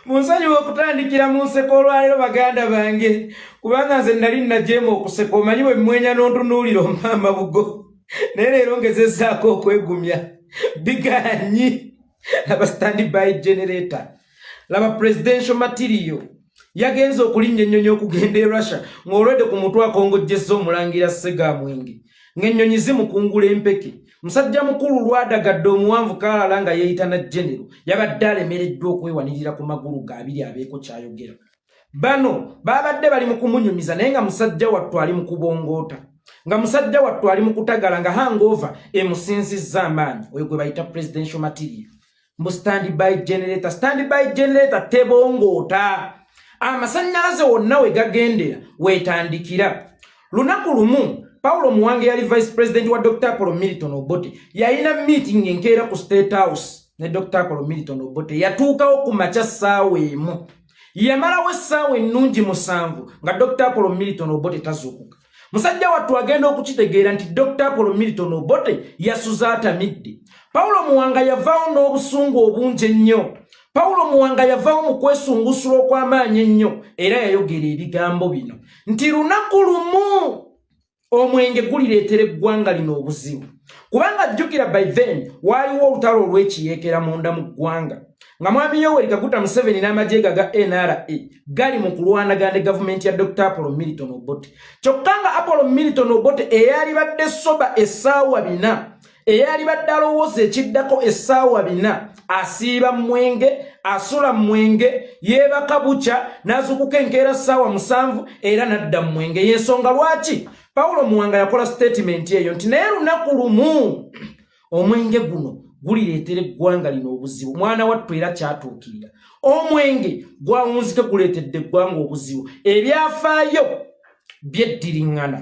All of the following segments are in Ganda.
Munsonyi okutandikira mu nseko olwaleero baganda bange kubanga nze nali najeema okuseka omanyi bwe mmwenya n'ontunuulira omamba bugo naye leero ngezezzaako okwegumya biganyi laba standby generator laba presidential material yagenza okulinnya ennyonyi okugenda e Russia ng'olwedde ku mutwe akongojjezza omulangira Ssegamwenge ng'ennyonyi zimukungula empeke musajja mukulu lwadagadde omuwanvu kaalala nga yeeyita na genero yabadde alemereddwa okwewanirira ku magulu gaabiri abeeko kyayogera bano baabadde bali mu kumunyumiza naye nga musajja wattu ali mu kubongoota nga musajja wattu ali mu kutagala nga hangover emusinsizza amaanyi oyo gwe bayita presidential material mbu standby generator tebongoota amasannyalaze wonna we gagendera weetandikira lunaku lumu Paulo Muwange yali vice president wa Dr. Apollo Milton Obote yalina meeting enkeera ku State House ne Dr. Apollo Milton Obote yatuukawo ku makya ssaawa emu yamalawo essaawa ennungi musanvu nga Dr. Apollo Milton Obote tazuukuka musajja wattu agenda okukitegeera nti Dr. Apollo Milton Obote yasuza atamidde Paulo Muwanga yavaawo n'obusungu obungi ennyo Paulo Muwanga yavaawo mu kwesungusula okw'amaanyi ennyo era yayogera ebigambo bino nti lunaku lumu omwenge gulireetera eggwanga lino obuzibu kubanga jjukira by then waaliwo olutalo olw'ekiyeekera munda mu ggwanga nga mwami Yoweri Kaguta Museveni n'amajeega ga NRA gali mu kulwanagana ne gavumenti ya Dr. Apollo Milton Obote kyokka nga Apollo Milton Obote eyali badde soba essaawa 4 eyali badde alowooza ekiddako essaawa 4 asiiba mwenge asula mwenge yeebaka bukya n'azukuka enkeera ssaawa 7 era n'adda mwenge y'ensonga lwaki Paulo Muwanga yakola statement eyo nti naye lunaku lumu omwenge guno gulireetera eggwanga lino obuzibu mwana wattu era kyatuukirira omwenge gwawunzike guleetedde eggwanga obuzibu ebyafaayo byeddiriŋŋana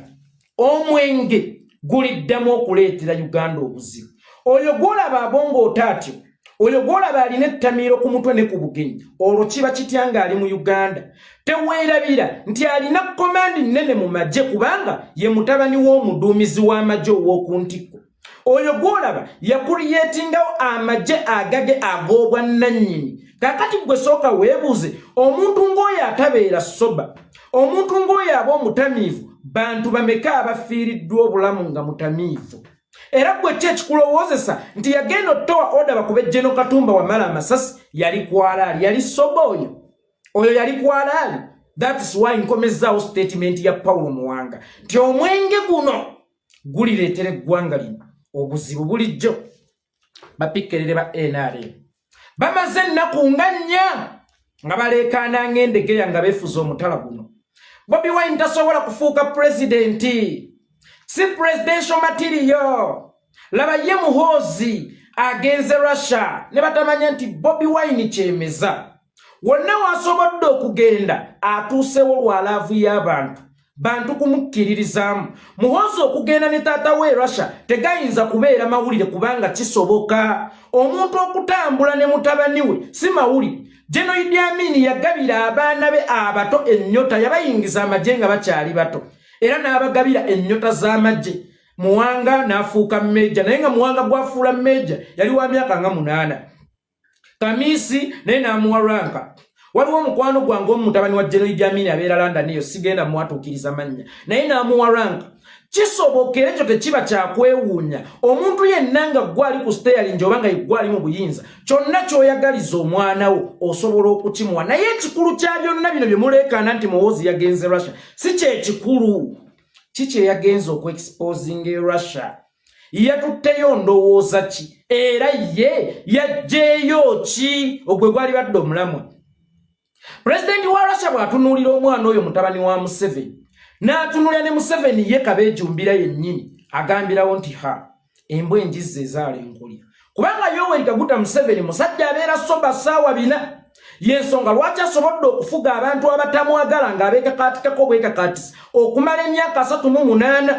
omwenge guliddamu okuleetera Uganda obuzibu oyo gwolaba abongoota atyo oyo gwolaba alina ettamiiro ku mutwe ne ku bugenyi olwo kiba kitya ng'ali mu Uganda teweerabira nti alina komandi nnene mu magye kubanga ye mutabani w'omuduumizi w'amagye ow'oku ntikko oyo gwolaba yakuriyetingawo amagye agage ag'obwannannyini kakati gwe sooka weebuuze omuntu ng'oyo atabeera soba omuntu ng'oyo aba omutamiivu bantu bameka abafiiriddwa obulamu nga mutamiivu era gwe ki ekikulowoozesa nti yagenda otowa oda bakube Jeno Katumba wamala amasasi yali kwalaali yali soba oyo yali kwalaali that's why nkomezzaawo statement ya Paulo Muwanga nti omwenge guno gulireetera eggwanga lino obuzibu bulijjo bapikkerere ba NRM bamaze ennaku nga 4 nga baleekaana ng'endegeya nga beefuza omutala guno Bobi Wine tasobola kufuuka presidenti si presidential material laba ye muhoozi agenze Russia ne batamanya nti Bobi Wine kyemeza wonna wasobodde okugenda atuusewo lwalaavu y'abantu bantu kumukkiririzaamu muhoozi okugenda ne taata we Russia tegayinza kubeera mawulire kubanga kisoboka omuntu okutambula ne mutabani we si mawulire Jeno Idi Amin yagabira abaana be abato ennyota yabayingiza amagye nga bakyali bato era n'abagabira ennyota z'amagye Muwanga n'afuuka mmeja naye nga Muwanga gwafuula mmeja yali wa myaka nga 8 Kamisi naye n'amuwa ranka waliwo omukwano gwange omutabani wa Jeno Idi Amin abeera London eyo sigenda mwatuukiriza mannya naye n'amuwa ranka kisobokera ekyo tekiba kyakwewuunya omuntu yenna nga gwali ku steering oba nga gwali mu buyinza kyonna ky'oyagaliza omwana wo osobola okukimuwa naye ekikulu kya byonna bino bye muleekaana nti muhoozi yagenze Russia si kyekikulu kiki yagenze okuexposing e Russia yatutteyo ndowooza ki era ye yajjeeyo ki ogwe gwali badde omulamwa President wa Russia bw'atunuulira omwana oyo mutabani wa Museveni n'atunulya ne Museveni ye kabeejumbira yennyini agambirawo nti embwa enjizza ezaala enkulya kubanga Yoweri Kaguta Museveni musajja abeera soba ssaawa 4 yensonga lwaki asobodde okufuga abantu abatamwagala ng'abeekakaatikako bwekakaatisi okumala emyaka 38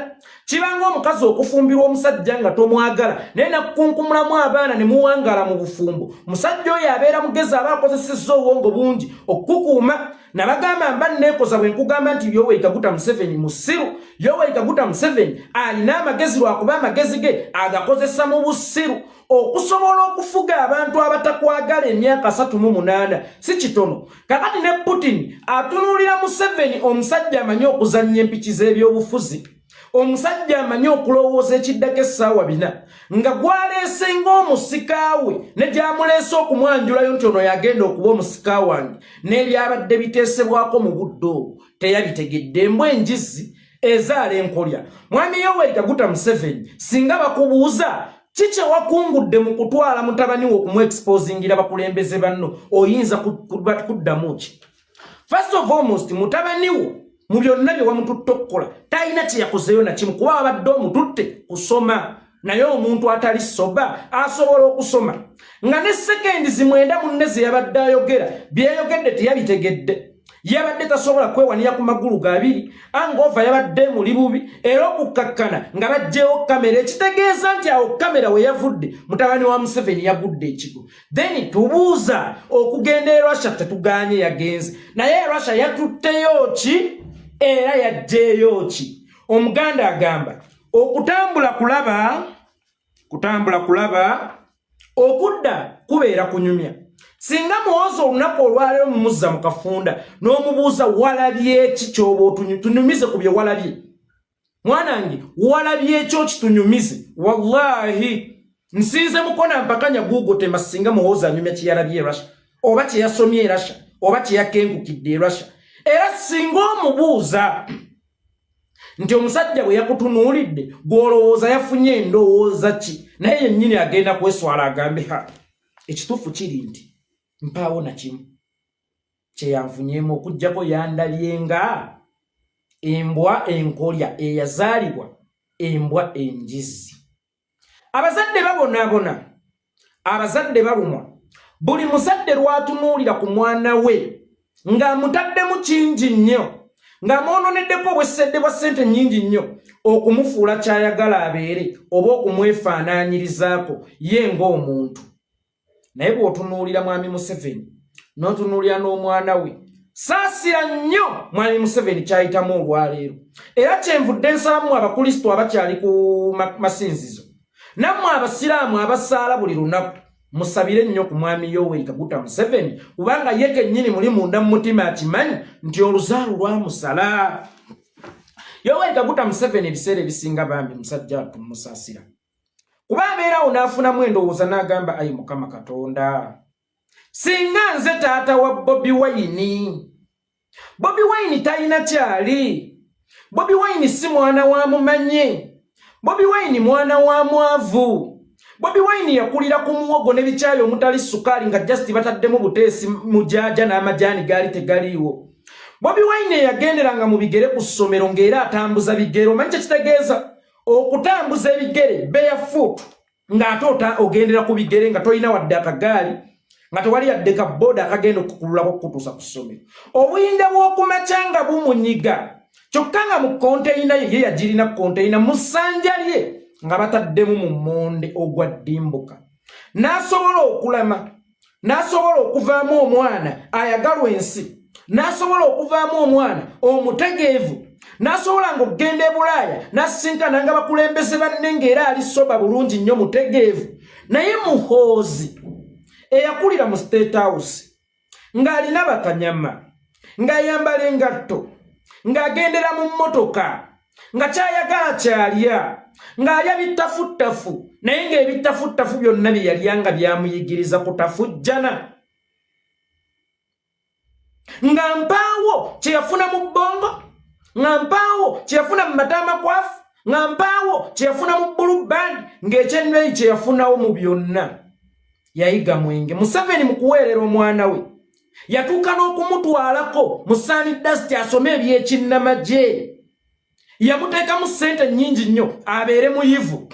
kibanga omukazi okufumbirwa omusajja nga tomwagala naye nakukunkumulamu abaana ne muwangala mu bufumbo musajja oyo abeera mugezi aba akozesezza obwongo bungi okukukuuma nabagamba mba neekoza bwe nkugamba nti Yoweri Kaguta Museveni musiru Yoweri Kaguta Museveni alina amagezi lwakuba amagezi ge agakozesa mu busiru okusobola okufuga abantu abatakwagala emyaka 38 si kitono kakati ne Putin atunuulira Museveni omusajja amanyi okuzannya empiki z'ebyobufuzi omusajja amanyi okulowooza ekiddako essaawa 4 nga gwaleese ng'omusikaawe ne gyamuleese okumwanjulayo nti ono yagenda okuba omusika wange n'ebyabadde biteesebwako mu budde obwo teyabitegedde embwa enjizi ezaala enkolya. Mwami Yoweri Kaguta Museveni singa bakubuuza kiki wakungudde mu kutwala mutabani wo okumwexposingira bakulembeze banno oyinza kuddamu ki? First of almost mutabani wo mu byonna bye wamututte okukola talina kye yakozeyo na kimu kuba abadde omututte kusoma naye omuntu atali soba asobola okusoma nga ne sekendi zimwenda munne ze yabadde ayogera byeyogedde teyabitegedde yabadde tasobola kwewanira ku magulu gabiri angova yabadde muli bubi era okukkakkana nga bajjeewo kamera ekitegeeza nti awo kamera we yavudde mutabani wa Museveni yagudde ekigo then tubuuza okugenda e Russia tetuganye yagenze naye Russia yatutteyo ki era yajjeeyo ki? Omuganda agamba okutambula kulaba okudda kubeera kunyumya. Singa muwoza olunaku olwaleero mumuzza mu kafunda n'omubuuza walabye eki ky'oba tunyumize ku bye walabye mwanange walabye ekyo kitunyumize wallahi nsinze mukona mpakanya Google tema singa muwoza anyumya kyeyalabye Russia oba kyeyasomye Russia oba kyeyakengukidde Russia era singa omubuuza nti omusajja bwe yakutunuulidde gw'olowooza yafunye endowooza ki naye yennyini agenda kweswala agambe ha ekituufu kiri nti mpaawo na kimu kyeyanfunyemu okuggyako yandabye nga embwa enkolya eyazaalibwa embwa enjizi. Abazadde babonaabona abazadde balumwa buli muzadde lwatunuulira ku mwana we ng'amutaddemu kingi nnyo ng'amwononeddeko obwesedde bwa ssente nnyingi nnyo okumufuula kyayagala abeere oba okumwefaanaanyirizaako ye ng'omuntu. Naye bw'otunuulira mwami Museveni n'otunuulira n'omwana we saasira nnyo mwami Museveni kyayitamu olwaleero era kyenvudde nsalamu abakristo abakyali ku masinzizo nammwe abasiraamu abasaala buli lunaku musabire nnyo ku mwami Yoweri Kaguta Museveni kubanga ye kennyini muli munda mu mutima akimanyi nti oluzaalu lwamusala. Yoweri Kaguta Museveni ebiseera ebisinga bambi musajja tumusaasira kuba abeerawo n'afunamu endowooza n'agamba ayi Mukama Katonda singa nze taata wa Bobi Wine talina kyali. Bobi Wine si mwana wa mumanye. Bobi Wine mwana wa mwavu. Bobi Wine yakulira ku muwogo n'ebikyayi omutali sukali nga just bataddemu buteesi mujaja n'amajaani gaali tegaliiwo. Bobi Wine yagenderanga mu bigere ku ssomero ng'era atambuza bigere. Omanyi kye kitegeeza okutambuza ebigere barefoot ng'ate ogendera ku bigere nga tolina wadde akagaali nga tewali yadde ka boda akagenda okukululako okutuusa ku ssomero. Obuyinja bw'okumakya nga bumunyiga kyokka nga mu konteyina ye yagirina konteyina mu ssanja lye nga bataddemu mu mmonde ogwa ddimbuka. N'asobola okulama, n'asobola okuvaamu omwana ayagalwa ensi, n'asobola okuvaamu omwana omutegeevu, n'asobola ng'okugenda e Bulaaya n'asisinkana nga bakulembeze banne ng'era ali soba bulungi nnyo mutegeevu. Naye muhoozi eyakulira mu State House ng'alina bakanyama, ng'ayambala engatto, ng'agendera mu mmotoka, nga kyayagala kyalya, ng'alya bittafuttafu naye ng'ebittafuttafu byonna bye yalyanga byamuyigiriza kutafujjana. Nga mpaawo kye yafuna mu bbongo, nga mpaawo kye yafuna mu mataamakwafu, nga mpaawo kye yafuna mu bulubandi, ng'ekyennyweyi kye yafunawo mu byonna yayiga mwenge. Museveni mu kuweerera omwana we yatuuka n'okumutwalako mu Sanidasiti asome ebyekinnamagye. Yamuteekamu ssente nnyingi nnyo abeere muyivu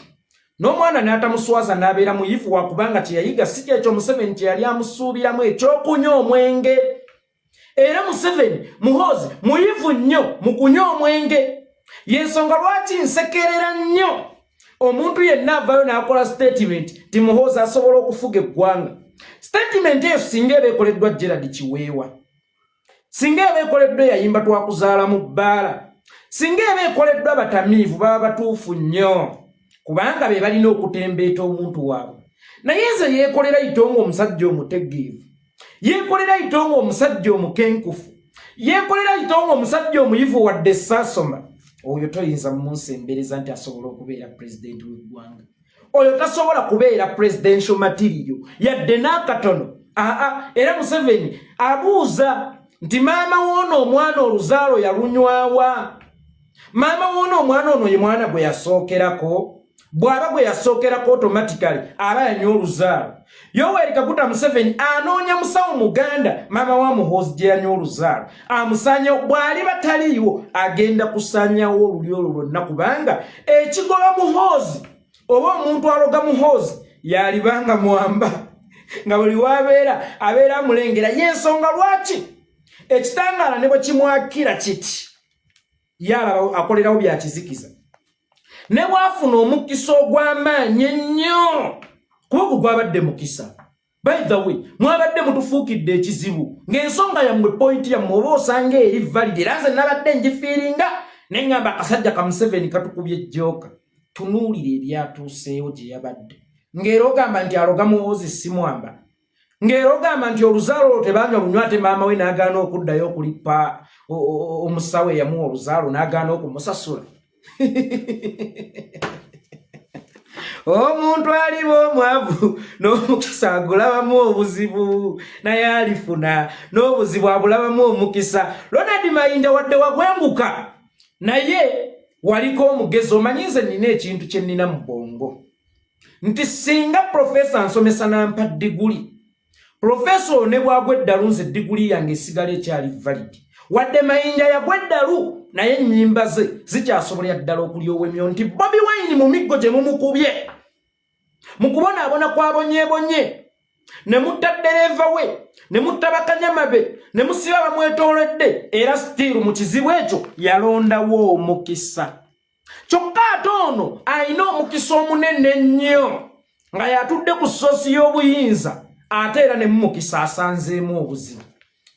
n'omwana n'atamuswaza n'abeera muyivu wakubanga kyeyayiga si kyekyo Museveni kye yali amusuubiramu ekyokunywa omwenge. Era Museveni muhoozi muyivu nnyo mu kunywa omwenge. Yensonga lwaki nsekerera nnyo omuntu yenna avaayo n'akola statement ti muhoozi asobola okufuga eggwanga. Statement eyo singa eba ekoleddwa Gerald Kiweewa, singa eba ekoleddwa yayimba twakuzaala mu bbaala, singa eba ekoleddwa batamiivu baba batuufu nnyo kubanga be balina okutembeeta omuntu waabwe. Naye nze Yekolera Itongwa omusajja omutegeevu, Yekolera Itongwa omusajja omukenkufu, Yekolera Itongwa omusajja omuyivu wadde saasoma, oyo toyinza mumunsembereza nti asobola okubeera pulezidenti w'eggwanga. Oyo tasobola kubeera presidential material yadde n'akatono. Era Museveni abuuza nti maama woono omwana oluzaalo yalunywawa? Maama woono omwana ono ye mwana gwe yasookerako? Bw'aba gwe yasookerako automatically aba yanywa oluzaalo. Yoweri Kaguta Museveni anoonya musawo Muganda maama wa Muhoozi gye yanywa oluzaalo, amusanya bw'ali bataliiwo agenda kusanyawo oluli olwo lwonna kubanga ekigoba Muhoozi oba omuntu aloga Muhoozi yalibanga mwamba nga buli wabeera abeera amulengera. Yensonga lwaki ekitangaala ne bwe kimwakira kiti yalaba akolerawo bya kizikiza ne bwafuna omukisa ogw'amaanyi ennyo kuba gwabadde mukisa. By the way, mwabadde mutufuukidde ekizibu ng'ensonga yammwe point yammwe oba osanga eri valid era nze nabadde ngifiiringa ne ngamba akasajja ka Museveni katukubye ejjooka. Tunuulire ebyatuuseewo gye yabadde ng'era ogamba nti aloga Muhoozi si mwamba, ng'era ogamba nti oluzaalo olwo tebanywa bunywa ate maama we n'agaana okuddayo okulipa omusawo eyamuwa oluzaalo n'agaana okumusasula. Omuntu aliba omwavu n'omukisa agulabamu obuzibu naye alifuna n'obuzibu abulabamu omukisa. Ronald Mayinja wadde wagwenguka naye waliko omugezi. Omanyi nze nina ekintu kye nnina mu bwongo nti singa profesa nsomesa nampa diguli, profesa ono ne bwagwa eddalu nze diguli yange esigala ekyali valid. Wadde Mayinja yagwa eddalu naye ennyimba ze zikyasobolera ddala okulyowemyo nti Bobi Wine mu miggo gye mumukubye mu kubonaabona kwabonyeebonye ne mutta ddereeva we ne mutta bakanyama be ne musiba bamwetoolodde era stiiru mu kizibu ekyo yalondawo omukisa. Kyokka ate ono alina omukisa omunene ennyo nga yatudde ku ssoosi y'obuyinza ate era ne mumukisa asanzeemu obuzibu.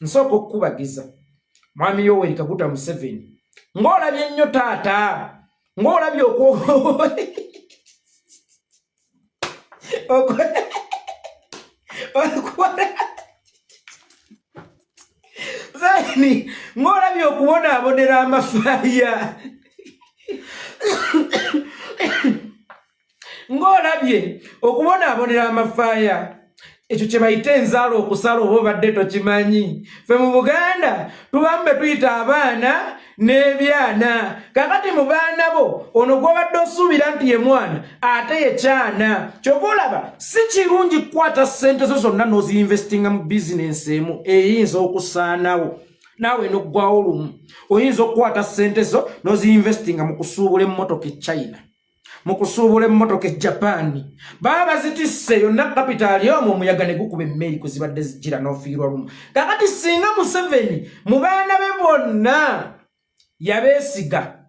Nsooka okukubagiza mwami Yoweri Kaguta Museveni ng'olabye ennyo taata, ng'olabye ng'olabye okubonaabonera amafaaya, ng'olabye okubonaabonera amafaaya. Ekyo kye bayita enzaalo okusala oba obadde tokimanyi. Ffe mu Buganda tubambe tuyita abaana n'ebyana. Kakati mu baana bo ono gw'obadde osuubira nti ye mwana ate ye kyana. Kyova olaba si kirungi kukwata ssente zo zonna n'ozi-investinga mu bizinensi emu eyinza okusaanawo naawe n'oggwawo lumu. Oyinza okukwata ssente zo n'ozi-investinga mu kusuubula emmotoka e China, mu kusuubula emmotoka e Japan. Baba bazitisse yonna kapitaali omwo omuyaga ne gukuba emmeri kwe zibadde zijjira n'ofiirwa lumu. Kakati singa Museveni mu baana be bonna yabeesiga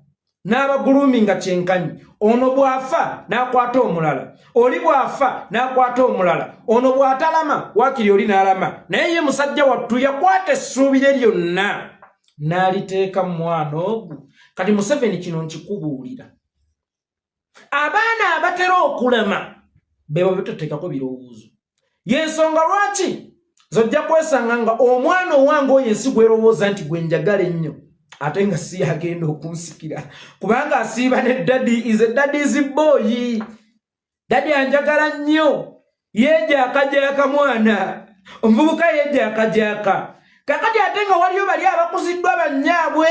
n'abaguluminga kyenkanyi, ono bw'afa n'akwata omulala, oli bw'afa n'akwata omulala, ono bw'atalama waakiri oli n'alama, naye ye musajja wattu yakwata essuubi lye lyonna n'aliteeka mu mwana ogwo. Kati Museveni kino nkikubuulira, abaana abatera okulema bebo betoteekako birowoozo. Yensonga lwaki zojja kwesanga nga omwana owange oyo ensi gwerowooza nti gwe njagala ennyo ate nga si agenda okunsikira kubanga asiiba ne daddy is a daddy's boy. Daddy anjagala nnyo, yeejaakajaaka mwana, omuvubuka yeejaakajaaka. Kakati ate nga waliyo bali abakuziddwa bannyaabwe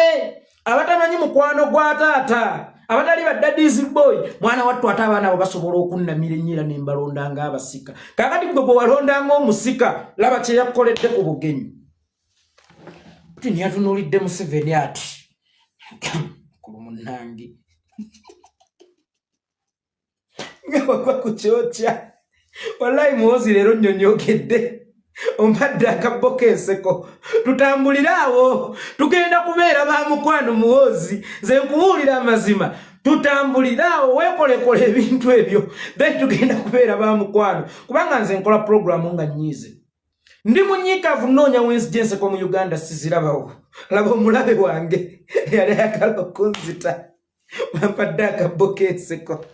abatamanyi mukwano gwa taata, abatali ba daddy's boy. Mwana wattu ate abaana abo basobola okunnamira ennyira ne mbalonda ng'abasika. Kakati gwe bwe walonda ng'omusika laba kye yakoledde ku bugenyi. Kuti yatunuulidde Museveni ati kulu munnange Ngabagwa kuchocha. Wallahi muhozi lero nnyonyokedde. Ompadde akabboka enseko. Tutambulirawo. Tugenda kubeera ba mukwano muhozi. Nze nkubuulira amazima. Tutambulirawo wekolekole ebintu ebyo. Then tugenda kubeera ba mukwano. Kubanga nze nkola programu nga nnyiize. Ndi munyiikaavu nnoonya wenzija enseko mu Uganda sizirabawo. Laba omulabe wange yali ayagala okunzita. Bampadde akabboka enseko.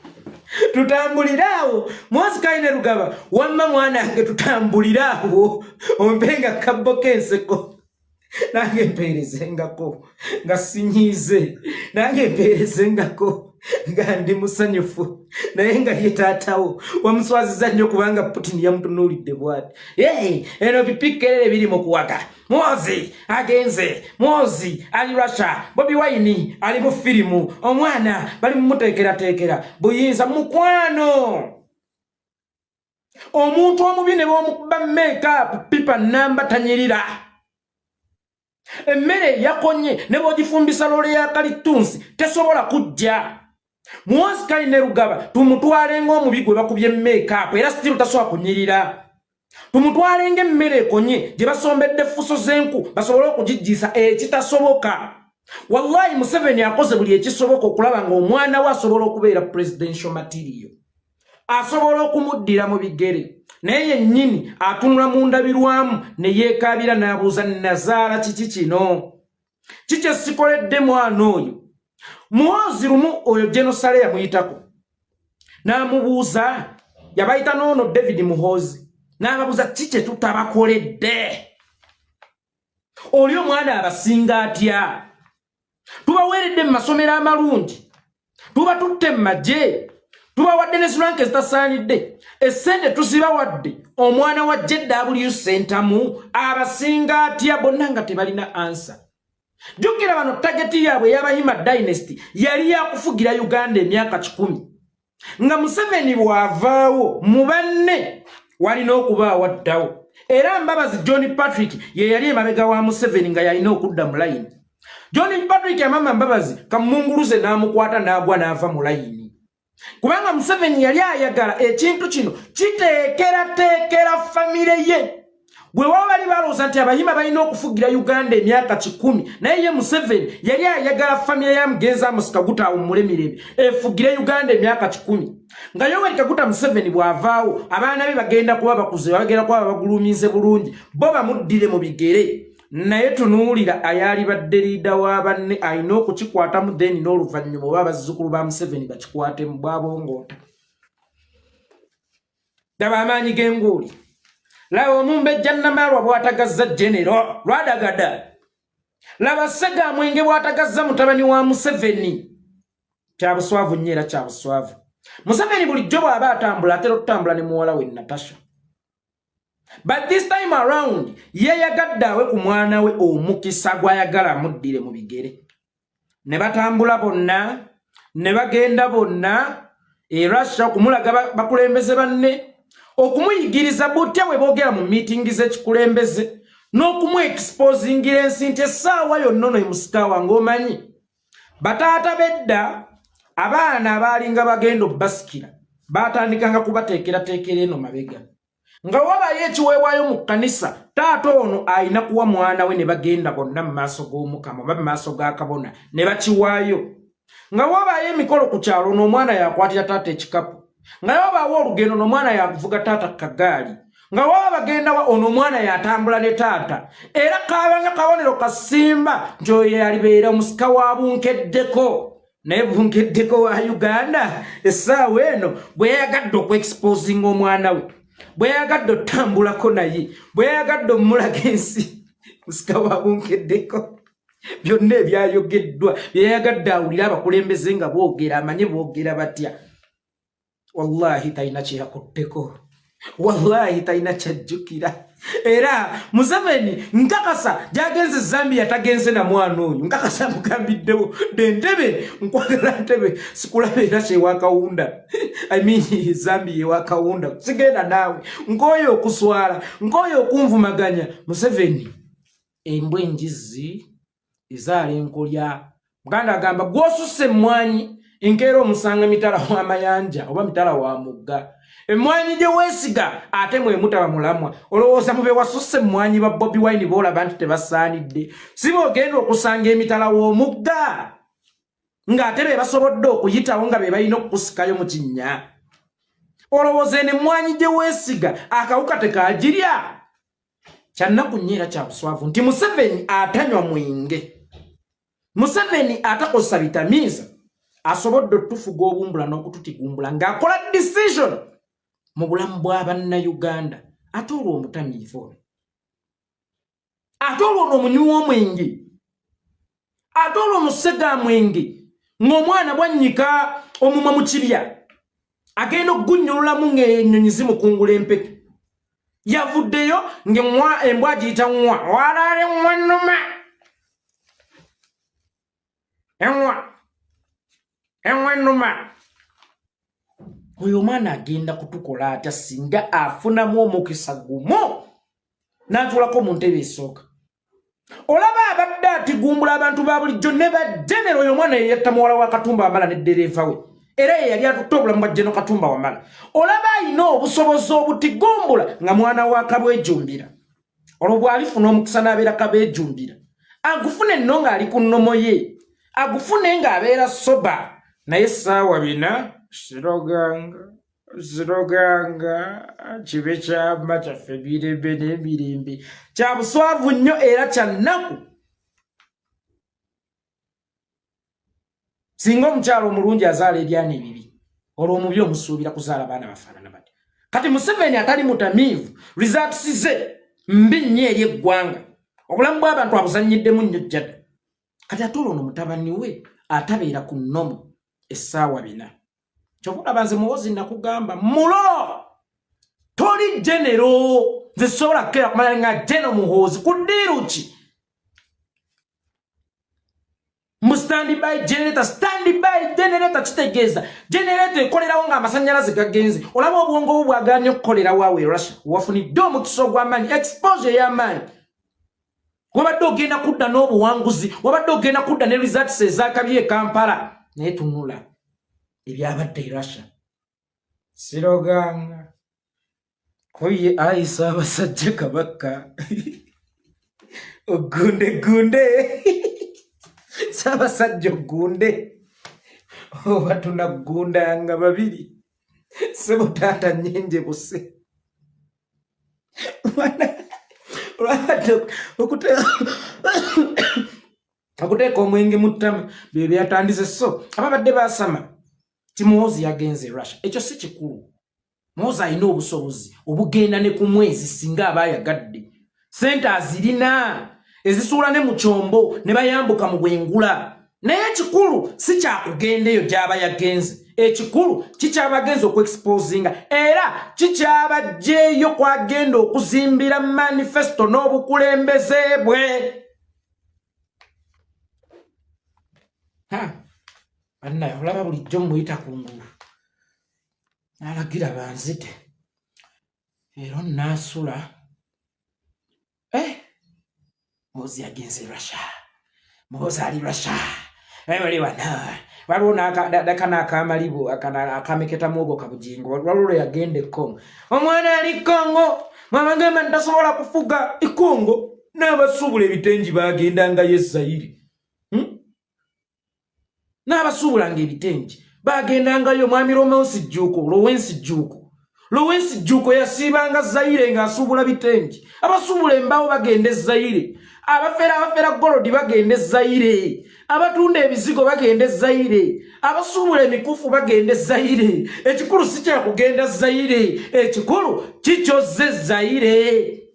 Tutambulirawo Mwozi Kaine Rugaba wamma mwanange tutambulirawo ompenga kabboka enseko nange mpeerezengako nga sinyiize nange mpeerezengako nga ndi musanyufu naye nga ye taatawo wamuswaziza nnyo kubanga Putin yamutunuulidde bw'ati eno bipikerere biri mu kuwaka Mwozi agenze Mwozi ali Russia Bobi Wine ali mu firimu omwana bali mumuteekerateekera buyinza mukwano omuntu omubi ne b'omukuba make-up pipa namba tanyirira emmere yakonye ne bw'ogifumbisa loole ya kalitunsi tesobola kujja Mwozi Kaine Rugaba tumutwale ng'omubi gwe bakubye make-up era still tasobola kunyirira tumutwale ng'emmere ekonye gye basombedde effuso z'enku basobole okugijjiisa ekitasoboka wallahi Museveni akoze buli ekisoboka okulaba ng'omwana we asobola okubeera presidential material asobola okumuddira mu bigere naye yennyini atunula mu ndabirwamu ne yeekaabira n'abuuza nazaala kiki kino kiki esikoledde mwana oyo muwozi lumu oyo genosale yamuyitako n'amubuuza yabayita n'ono David Muhoozi n'ababuuza kiki tutabakoledde oli omwana abasinga atya tubaweeredde mu masomero amalungi tuba tutte mu magye tubawadde ne siranke zitasaanidde essente tuzibawadde omwana wa JW Centamu abasinga atya bonna nga tebalina ansa jjukira bano tageti yaabwe y'Abayima Dynasty yali yakufugira Uganda emyaka 10 nga Museveni bw'avaawo mu banne walina okubaawo addawo era Mbabazi John Patrick ye yali emabega wa Museveni nga yalina okudda mu layini John Patrick yamama Mbabazi kamunguluze n'amukwata n'agwa n'ava mu layini kubanga Museveni yali ayagala ekintu kino kiteekera famire ye bwe waba bali balooza nti Abayima balina okufugira Uganda emyaka 10 naye ye Museveni yali ayagala famire ya Mugenzi Amos Kaguta awummule mirembe efugire Uganda emyaka 10 nga Yoweri Kaguta Museveni bw'avaawo abaana be bagenda kuba bakuze bagenda kuba bagulumize bulungi bo bamuddire mu bigere naye tunuulira ayali badde liida wa banne alina okukikwatamu then n'oluvannyuma oba abazzukulu ba Museveni bakikwate mu bwabongoota daba amaanyi g'enguuli laba Omumbejja Namalwa bw'atagazza Genero Lwadagada laba Sega Mwenge bw'atagazza mutabani wa Museveni kyabuswavu nnyo era kyabuswavu Museveni bulijjo bw'aba atambula atera okutambula ne muwala we Natasha but this time around yeyagadde awe ku mwana we omukisa gw'ayagala amuddire mu bigere ne batambula bonna ne bagenda bonna Russia okumulaga bakulembeze banne okumuyigiriza butya bwe boogera mu meetingi z'ekikulembeze n'okumwexposingira ensi nti essaawa yonna ono emusika wange omanyi bataata bedda abaana abaalinga bagenda obbasikira baatandikanga kubateekerateekera eno mabega nga wabayo ekiweebwayo mu kkanisa taata ono alina kuwa mwana we ne bagenda bonna mu maaso g'Omukama oba mu maaso ga kabona ne bakiwaayo nga wabayo emikolo ku kyalo n'omwana yakwatira taata ekikapu nga wabaawo olugendo n'omwana yakuvuga taata kagaali nga waba bagenda wa ono omwana yatambula ne taata era kabanga kabonero kasimba nti oyo yalibeera omusika wa Bunkeddeko naye Bunkeddeko wa Uganda essaawa eno bwe yayagadde okuexposinga omwana we bwe yayagadde otambulako naye bwe yayagadde omulaga ensi musika wa Bunkeddeko byonna ebyayogeddwa byeyayagadde awulira abakulembeze nga boogera amanye boogera batya wallahi talina kyeyakutteko wallahi talina kyajjukira era Museveni nkakasa gyagenze Zambia tagenze na mwana oyo nkakasa mugambiddewo dentebe nkwagala ntebe sikulabeera kyewakawunda I mean Zambia ewakawunda sigenda naawe nkooyo okuswala nkooyo okunvumaganya Museveni embwa enjizi ezaala enkolya muganda agamba gwosusse emmwanyi Inkero musanga mitala wa mayanja oba mitala wa mugga. Emmwanyi gye weesiga ate mwe mutaba mulamwa. Olowooza mube wasusse emmwanyi ba Bobi Wine boolaba nti tebasaanidde. Si boogenda okusanga emitala w'omugga ng'ate be basobodde okuyitawo nga be balina okukusikayo mu kinnya. Olowooza eno emmwanyi gye weesiga akawuka tekaagirya. Kyannaku nnyo era kya buswavu nti Museveni atanywa mwenge. Museveni atakozesa bitamiiza. Asobodde otufuga obumbula n'okututigumbula ng'akola decision mu bulamu bwa bannayuganda. Ate olwo omutamiivu, ate olwo omunywi w'omwenge, ate olwo omusega mwenge ng'omwana bwannyika omumwa mu kibya agenda okugunnyululamu ng'ennyonyi zimukungula empeke. Yavuddeyo ng'embwa giyita nwa walaale nwanuma enwanuma. Oyo omwana agenda kutukola atya singa afunamu omukisa gumu n'atuulako mu ntebe esooka. Olaba abadde atigumbula abantu ba bulijjo ne bajjenero. Oyo omwana ye yatta muwala wa Katumba Wamala ne ddereeva we, era ye yali atutte obulamu bwa Jeno Katumba Wamala. Olaba alina obusobozi obutigumbula nga mwana wa Kabwejumbira. Olwo bw'alifuna omukisa n'abeera Kabwejumbira, agufune nno ng'ali ku nnomo ye, agufune ng'abeera soba. Naye essaawa bina ziroganga kibe kyama kyaffe mirembe n'emirembe. Kya buswavu nnyo era kya nnaku. Singa omukyalo omulungi azaala ebyana ebibi, olwo omubi omusuubira kuzaala baana bafaanana bati. Kati Museveni atali mutamiivu, results ze mbi nnyo eri eggwanga. Obulamu bw'abantu abuzannyiddemu nnyo jjada. Kati ate olwo mutabani we atabeera ku nnomo essaawa bina. Kyokula banze muwozi nakugamba mulo toli genero. Nze sobola kera kumanya nga Jeno Muhoozi ku ddiiru ki. Mu standby generator kitegeeza generator ekolerawo ng'amasannyalaze gagenze. Olaba obwongo bwo bwagaanye okukolera waawe Russia wafunidde omukisa ogw'amaanyi, exposure y'amaanyi. Wabadde ogenda kudda n'obuwanguzi, wabadde ogenda kudda ne results ezakabye e Kampala. Naye tunula ebyabadde Russia. Siroganga koye ayisa abasajja Kabaka ogunde Sabasajja ogunde oba tunagundanga babiri sebo taata nyenje buse okuteeka omwenge mu ttama bye byatandise. So ababadde basama ti Muhoozi yagenze Russia, ekyo si kikulu. Muhoozi alina obusobozi obugenda ne ku mwezi singa aba yagadde. Sente azirina ezisuula ne mu kyombo ne bayambuka mu bwengula. Naye ekikulu si kyakugendeyo gy'aba yagenze, ekikulu kikyabagenza okuexposinga era kikyabajjeeyo kwagenda okuzimbira manifesto n'obukulembeze bwe. Annaye olaba bulijjo muyita kungulu n'alagira banzite era naasula. Muhoozi yagenze Russia, Muhoozi ali Russia. Wali wana waliwo n'akana akamalibu akameketamu ogwo kabujingo waliwo yagenda e Congo. Omwana ali Congo mwamagamba ntasobola kufuga e Congo n'abasuubula ebitengi bagendangayo e Zaire. N'abasuubulanga ebitengi bagendangayo. Mwami Lowensi Jjuuko yasiibanga Zaire ng'asuubula bitengi. Abasuubula embaawo bagenda e Zaire, abafera golodi bagenda e Zaire, abatunda ebizigo bagenda e Zaire, abasuubula emikufu bagenda e Zaire. Ekikulu si kya kugenda Zaire, ekikulu kikyoze Zaire.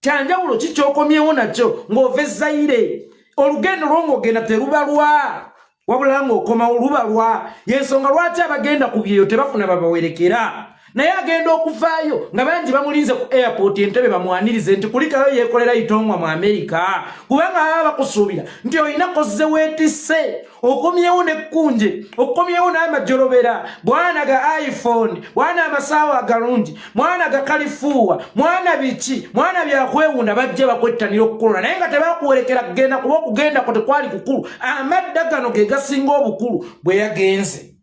Kyanjawulo kikyokomyewo nakyo ng'ova e Zaire. Olugendo lw'ong'ogenda terubalwa wabula ng'okoma olubalwa. Yensonga lwaki abagenda ku byeyo tebafuna babawerekera. naye agenda okuvaayo nga bangi bamulinze ku airport Entebbe bamwanirize nti kulikayo Yekolera Itongwa mu America kubanga baba bakusuubira nti olina kozze weetisse okomyewo n'ekkunje okomyewo n'amajjolobera bwana ga iPhone bwana amasaawa agalungi mwana ga kalifuuwa mwana biki mwana byakwewunda bajja bakwettanira okukulula naye nga tebakuwerekera kugenda kuba okugenda ko tekwali kukulu amadda gano ge gasinga obukulu bwe yagenze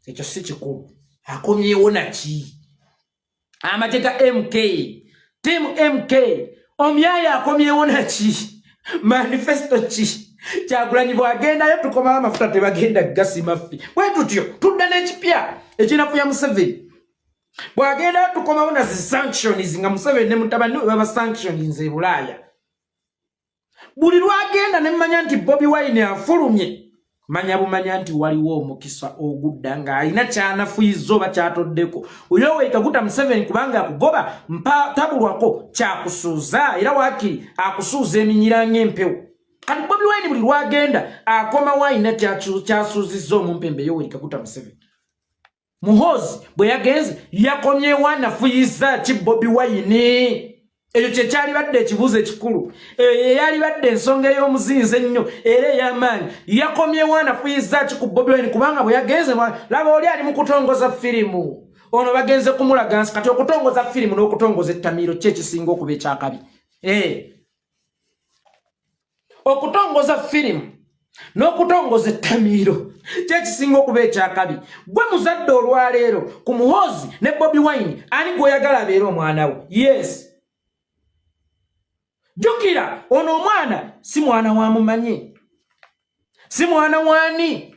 ekyo si kikulu akomyewo naki amagye ga MK team MK omyaya akomyewo naki manifesto ki Kyagulanyi bwagendayo tukomawo amafuta tebagenda gasima ffi bwe tutyo tudda n'ekipya ekinafuya Museveni bwagendayo tukomawo na sanctions nga Museveni ne mutabani we baba sanctions e Bulaaya buli lwagenda ne mmanya nti Bobi Wine afulumye manya bumanya nti waliwo omukisa ogudda nga alina kyanafuyiza oba kyatoddeko oyo weekaguta Museveni kubanga akugoba mpa tabulwako kyakusuuza era waakiri akusuuza eminyira ng'empewo kati Bobi Wine buli lwagenda akoma wayina kyasuuzizza omumpembe yo weekaguta Museveni Muhoozi bwe yagenze yakomyewo anafuyiza ki Bobi Wine ekyo kye kyali badde ekibuuzo ekikulu yali badde ensonga ey'omuzinze ennyo era ey'amaanyi yakomyewo anafuyiza ki ku Bobi Wine kubanga bwe yagenze laba oli ali mu kutongoza firimu ono bagenze kumulaga nsi kati okutongoza firimu n'okutongoza ettamiiro ki ekisinga okuba ekyakabi okutongoza firimu n'okutongoza ettamiiro ki ekisinga okuba ekyakabi gwe muzadde olwaleero ku Muhoozi ne Bobi Wine ani gw'oyagala abeere omwana we yes jukira ono omwana si mwana wa Mumanyi si mwana wani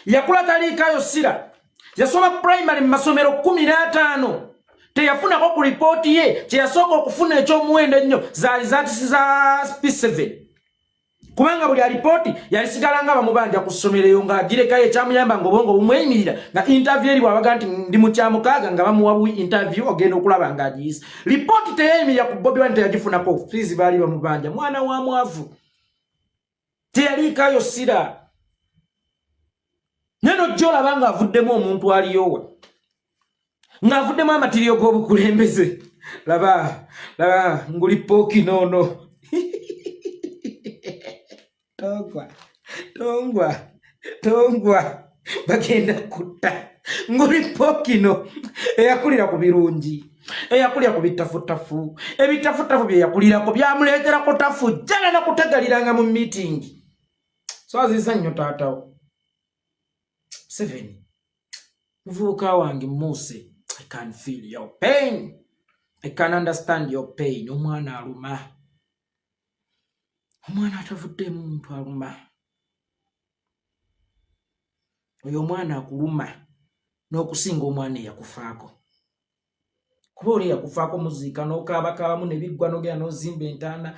yakula taliikayo sira yasoma primary mu masomero 15 teyafunako ku lipooti ye kye yasooka okufuna ekyomuwendo ennyo zaali zatisi za P7 kubanga buli alipooti yalisigalanga bamubanja ku ssomero eyo ng'agirekayo ekyamuyamba ng'obwongo bumweyimirira nga interview eri bwabaga nti ndi mu kyamukaaga nga bamuwa interview ogenda okulaba ng'agiyisa lipooti teyeyimirira ku Bobi Wine teyagifunako fees baali bamubanja mwana wa mwavu teyaliikayo sira neno gy'olaba ng'avuddemu omuntu aliyowa ng'avuddemu amatiriyo g'obukulembeze laba ngulipooki noono tongwa bagenda kutta ngulipokino eyakulira ku birungi eyakulira ku bitafutafu ebitafutafu bye yakulirako byamuleetera kutafu jala na kutegaliranga mu meeting so azisa nnyo taatawo 7 muvubuka wange Muse I can feel your pain I can understand your pain omwana aluma omwana atavudde muntu aluma oyo omwana akuluma n'okusinga omwana eyakufaako kuba oli yakufaako muziika n'okaabakaabamu ne biggwa n'ogenda n'ozimba entaana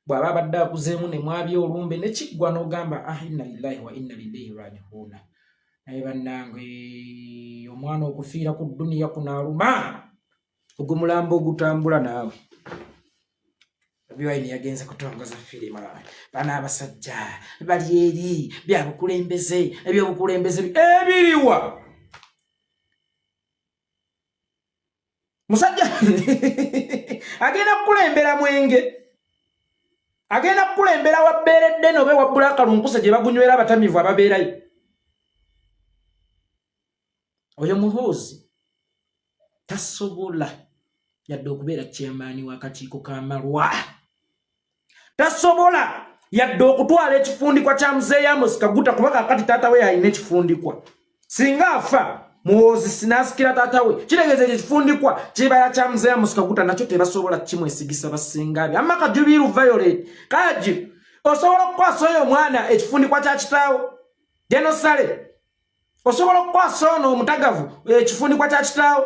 bw'aba abadde akuzeemu ne mwabya olumbe ne kiggwa n'ogamba inna lillahi wa inna ilaihi raaji'uun naye bannange omwana okufiira ku dduniya kunaaluma ogwo mulambo ogutambula naawe Bobi Wine yagenze kutongoza firimu bana abasajja bali eri byabukulembeze ebyobukulembeze ebiriwa musajja agenda kukulembera mwenge agenda kukulembera wabbeeredde nobe wabbula akalunkusa gye bagunywera abatamivu ababeerayo oyo Muhoozi tasobola yadde okubeera chairman w'akakiiko k'amalwa tasobola yadde okutwala ekifundikwa kya Muzeeyi Amos Kaguta kuba kakati taata we alina ekifundikwa singa afa Muhoozi sinasikira taata we kitegeeza ekifundikwa kibala kya Muzeeyi Amos Kaguta nakyo tebasobola kimwesigisa basinga be amma Kajubiru Violet kaji osobola okukwasa oyo omwana ekifundikwa kya kitaawo Genosale osobola okukwasa ono omutagavu ekifundikwa kya kitaawo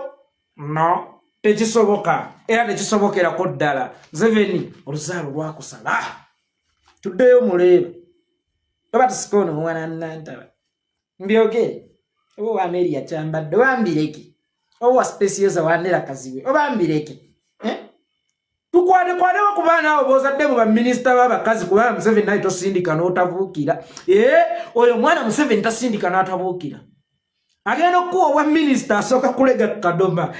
no tekisoboka era tekisobokerako ddala Museveni oluzaalo lwakusala tuddeyo muleeba oba tusikono mwana nantaba mbyogere oba wameri yakyambadde wambireke oba waspesiyeza wanera kaziwe oba mbireke tukwatekwatewo ku baana abo bozadde mu baminisita b'abakazi kubanga Museveni naye tosindika n'otabuukira oyo mwana Museveni tasindika n'atabuukira agenda okuwa wa minister asooka kulega Kadoma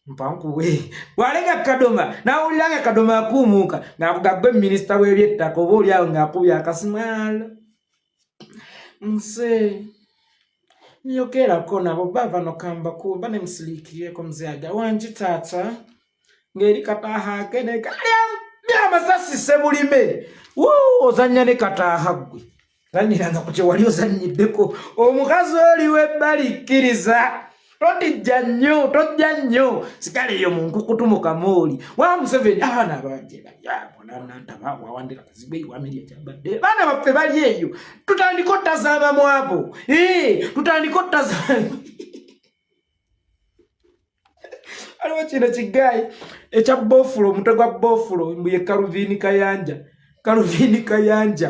mpankuwe walega Kadoma nawuliranga Kadoma akumuuka ngakugagwe minister w'ebyettaka oba oli awo ng'akubye akasimala nse nyogerako nabo bava nokamba kuba ne musirikireko muzyaga wanji taata ngeri kataha kene amasasi sebulime ozanya ne kataha gwe zanyiranga ku kye wali ozanyiddeko omukazi oli webbalikkiriza tojja nnyo sikale eyo mu nkukutu mu kamooli wa Museveni abaana abanje wawandira kazibwe wamiri ekyabadde baana baffe bali eyo tutandika ottazaamamu abo tutandika ottazaamamu aliwo kino kigayi ekya Bofulo omutwe gwa Bofulo mbuye Kaluvini Kayanja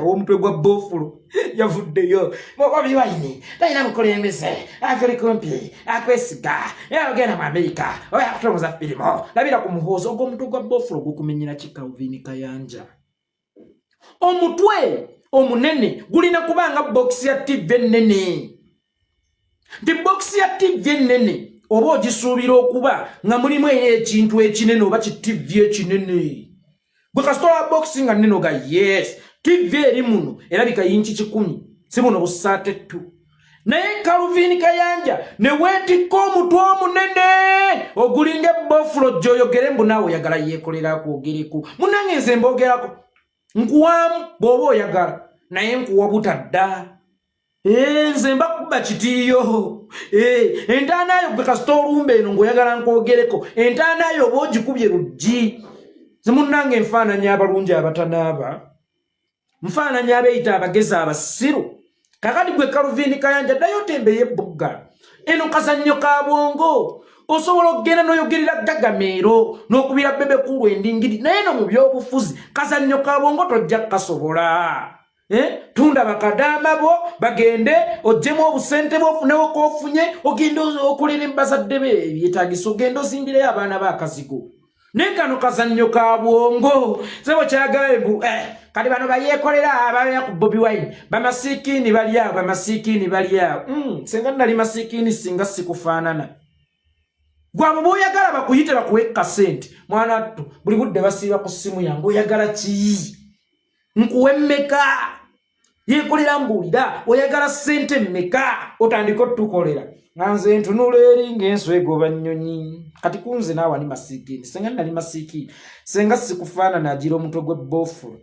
omutwe gwa Bofulo yavuddeyo bobi waine talina mukulembeze akali kumpi akwesiga yagenda mu Amerika oya kutongoza filimo labira ku muhoozo ogw'omutwe gwa Bofulo gukumenyera Kaluvini Kayanja omutwe omunene gulina kubanga box ya TV ennene ndi box ya TV ennene oba ogisuubira okuba nga mulimu ekintu ekinene oba ki TV ekinene gwe kasitola boxing nga nneno ga yes TV eri muno erabika yinchi 10 si muno busaate 2 naye Kaluvini Kayanja ne weetikko omutwe omunene ogulinga Bofulo gy'oyogere mbu naawe oyagala yeekolera kwogereku munange nze mbogerako nkuwamu bw'oba oyagala naye nkuwa butadda nze mbakuba kitiyo entaanayo gwe kasita olumba eno ng'oyagala nkwogereko entaanayo oba ogikubye luggi zimunange enfaananya abalungi abatanaaba nfaananya abeeyita abagezi abasiru kakati gwe Kaluvini Kayanja ddayo tembeyo ebbugga eno kazannyo ka bwongo osobola okugenda n'oyogerera Gagameero n'okubira Bebekulu endingiri naye no mu by'obufuzi kazannyo ka bwongo tojja kasobola tunda bakadama bo bagende ojjemu obusente bwofunewo kofunye ogenda okulera embazadde be ebyetaagisa ogenda ozimbireyo abaana b'akazigo naye kano kazannyo ka bwongo sebo kyagala embu kati bano bayeekolera abaya ku Bobi Wine bamasiikini bali awo senga nali masiikini singa sikufaanana gwabo b'oyagala bakuyite bakuwe kasente mwana ttu buli budde basiiba ku ssimu yange oyagala ki nkuwe mmeka yeekolera mbuulira oyagala ssente mmeka otandika otukolera nga nze ntunula eri ng'enswa egoba nnyonyi kati kunze naawe ani masiikini senga nali masiikini senga sikufaanana agira omutwe gwe Bofulo